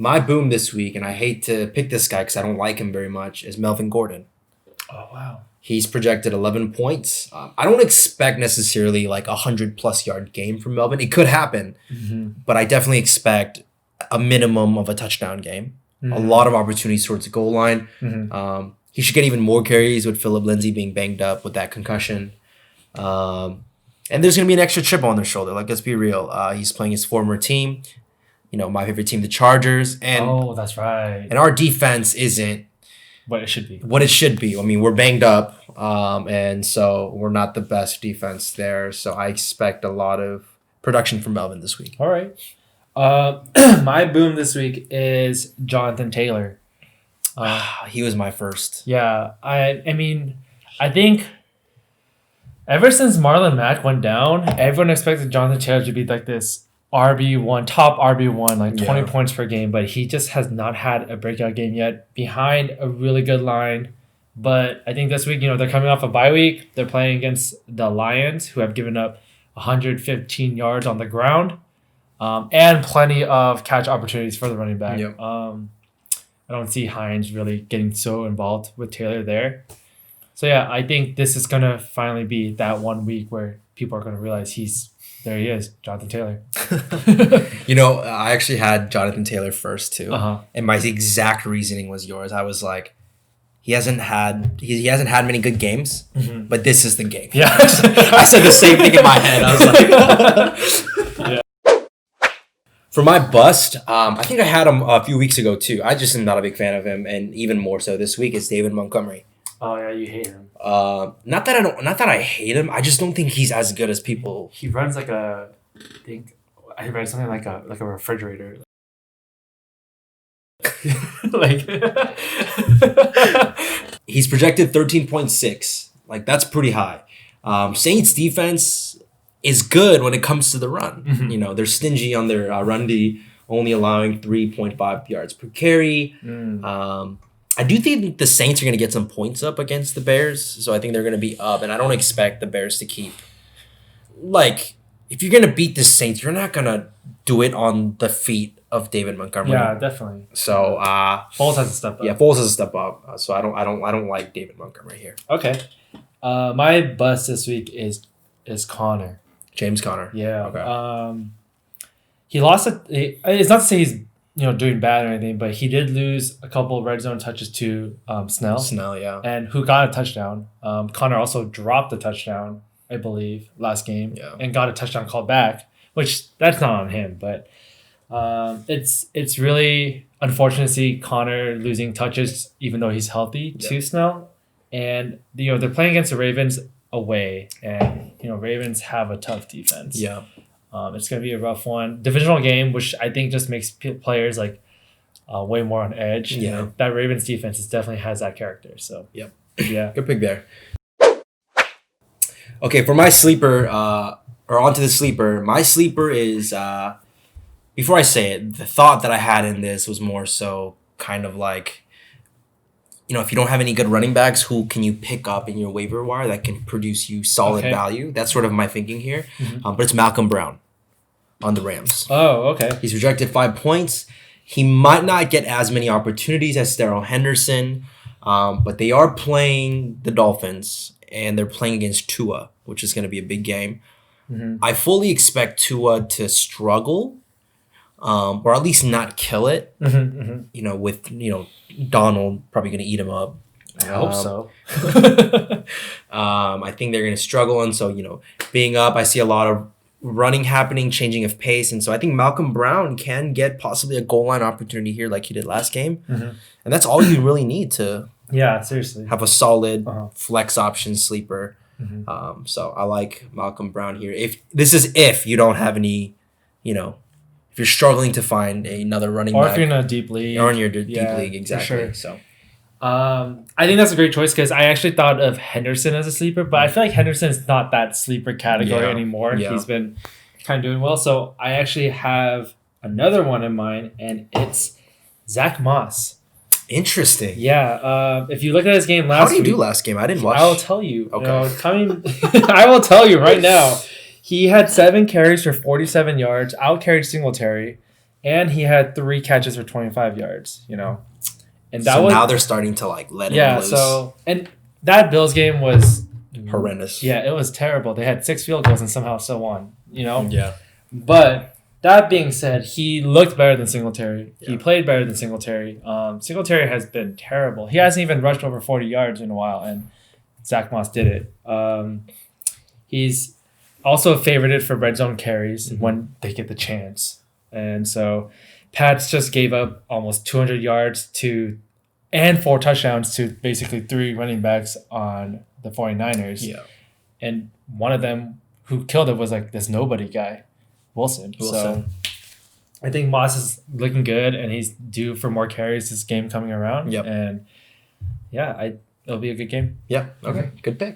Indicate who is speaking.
Speaker 1: My boom this week, and I hate to pick this guy because I don't like him very much, is Melvin Gordon.
Speaker 2: Oh, wow.
Speaker 1: He's projected 11 points. I don't expect necessarily like a 100-plus yard game from Melvin. It could happen, but I definitely expect a minimum of a touchdown game. A lot of opportunities towards the goal line. He should get even more carries with Phillip Lindsay being banged up with that concussion. And there's going to be an extra chip on their shoulder. Like, let's be real. He's playing his former team. My favorite team, the Chargers. And,
Speaker 2: that's right.
Speaker 1: And our defense isn't
Speaker 2: what it should be.
Speaker 1: I mean, we're banged up. And so we're not the best defense there. So I expect a lot of production from Melvin this week.
Speaker 2: All right. My boom this week is Jonathan Taylor.
Speaker 1: He was my first.
Speaker 2: Yeah. I mean, I think ever since Marlon Mack went down, everyone expected Jonathan Taylor to be like this RB1, top RB1, like 20 points per game, but he just has not had a breakout game yet behind a really good line. But I think this week, they're coming off a bye week. They're playing against the Lions, who have given up 115 yards on the ground, and plenty of catch opportunities for the running back.
Speaker 1: Yep.
Speaker 2: I don't see Hines really getting so involved with Taylor there. So, yeah, I think this is going to finally be that 1 week where people are going to realize there he is, Jonathan Taylor.
Speaker 1: I actually had Jonathan Taylor first too. And my exact reasoning was yours. I was like, he hasn't had many good games, but this is the game.
Speaker 2: Yeah.
Speaker 1: I said the same thing in my head. I was like, For my bust, I think I had him a few weeks ago too. I just am not a big fan of him, and even more so this week is David Montgomery.
Speaker 2: Oh yeah, you hate him.
Speaker 1: Not that I hate him. I just don't think he's as good as people.
Speaker 2: He runs I read something like a refrigerator.
Speaker 1: He's projected 13.6. Like, that's pretty high. Saints defense is good when it comes to the run. They're stingy on their run D, only allowing 3.5 yards per carry. I do think the Saints are going to get some points up against the Bears, so I think they're going to be up, and I don't expect the Bears to keep. Like, if you're going to beat the Saints, you're not going to do it on the feet of David Montgomery.
Speaker 2: Yeah, definitely.
Speaker 1: So,
Speaker 2: Foles has to step up.
Speaker 1: Yeah, Foles has to step up. So I don't like David Montgomery here.
Speaker 2: Okay. My bust this week is Connor.
Speaker 1: James Conner.
Speaker 2: Yeah.
Speaker 1: Okay.
Speaker 2: He lost it's not to say he's doing bad or anything, but he did lose a couple of red zone touches to Snell.
Speaker 1: Snell, yeah.
Speaker 2: And who got a touchdown. Connor also dropped a touchdown, I believe, last game.
Speaker 1: Yeah.
Speaker 2: And got a touchdown called back, which that's not on him, but it's really unfortunate to see Connor losing touches even though he's healthy to Snell. And they're playing against the Ravens away, and Ravens have a tough defense.
Speaker 1: Yeah.
Speaker 2: It's going to be a rough one. Divisional game, which I think just makes players way more on edge.
Speaker 1: Yeah.
Speaker 2: That Ravens defense definitely has that character. So,
Speaker 1: yep.
Speaker 2: Yeah.
Speaker 1: Good pick there. Okay, for my sleeper, or onto the sleeper, my sleeper is, before I say it, the thought that I had in this was more so kind of like, if you don't have any good running backs, who can you pick up in your waiver wire that can produce you solid value? That's sort of my thinking here. But it's Malcolm Brown on the Rams.
Speaker 2: Oh, okay.
Speaker 1: He's projected 5 points. He might not get as many opportunities as Darrell Henderson, but they are playing the Dolphins, and they're playing against Tua, which is going to be a big game. I fully expect Tua to struggle, or at least not kill it. With Donald probably going to eat him up.
Speaker 2: I hope so.
Speaker 1: I think they're going to struggle, and so being up, I see a lot of running happening, changing of pace, and so I think Malcolm Brown can get possibly a goal line opportunity here, like he did last game, and that's all you really need to
Speaker 2: seriously
Speaker 1: have a solid flex option sleeper. So I like Malcolm Brown here. If you don't have any, if you're struggling to find another running back,
Speaker 2: or if you're in a deep league,
Speaker 1: or in your deep league, exactly.
Speaker 2: Sure.
Speaker 1: So,
Speaker 2: I think that's a great choice because I actually thought of Henderson as a sleeper, but I feel like Henderson is not that sleeper category anymore. Yeah. He's been kind of doing well. So I actually have another one in mind, and it's Zach Moss.
Speaker 1: Interesting.
Speaker 2: Yeah. If you look at his game last week.
Speaker 1: How did he do last game? I didn't watch.
Speaker 2: I will tell you.
Speaker 1: Okay.
Speaker 2: I will tell you right now. He had 7 carries for 47 yards, out-carried Singletary, And he had 3 catches for 25 yards, you know. And that
Speaker 1: so
Speaker 2: was
Speaker 1: now they're starting to like let it loose.
Speaker 2: so and that Bills game was
Speaker 1: horrendous.
Speaker 2: Yeah, it was terrible. They had 6 field goals and somehow still won, you know?
Speaker 1: Yeah.
Speaker 2: But that being said, he looked better than Singletary.
Speaker 1: Yeah.
Speaker 2: He played better than Singletary. Singletary has been terrible. He hasn't even rushed over 40 yards in a while, and Zach Moss did it. He's also favorited for red zone carries when they get the chance. And so Pats just gave up almost 200 yards and 4 touchdowns to basically 3 running backs on the 49ers.
Speaker 1: Yeah.
Speaker 2: And one of them who killed it was like this nobody guy, Wilson. So I think Moss is looking good and he's due for more carries this game coming around.
Speaker 1: Yep.
Speaker 2: And yeah, it'll be a good game.
Speaker 1: Yeah. Okay. Good pick.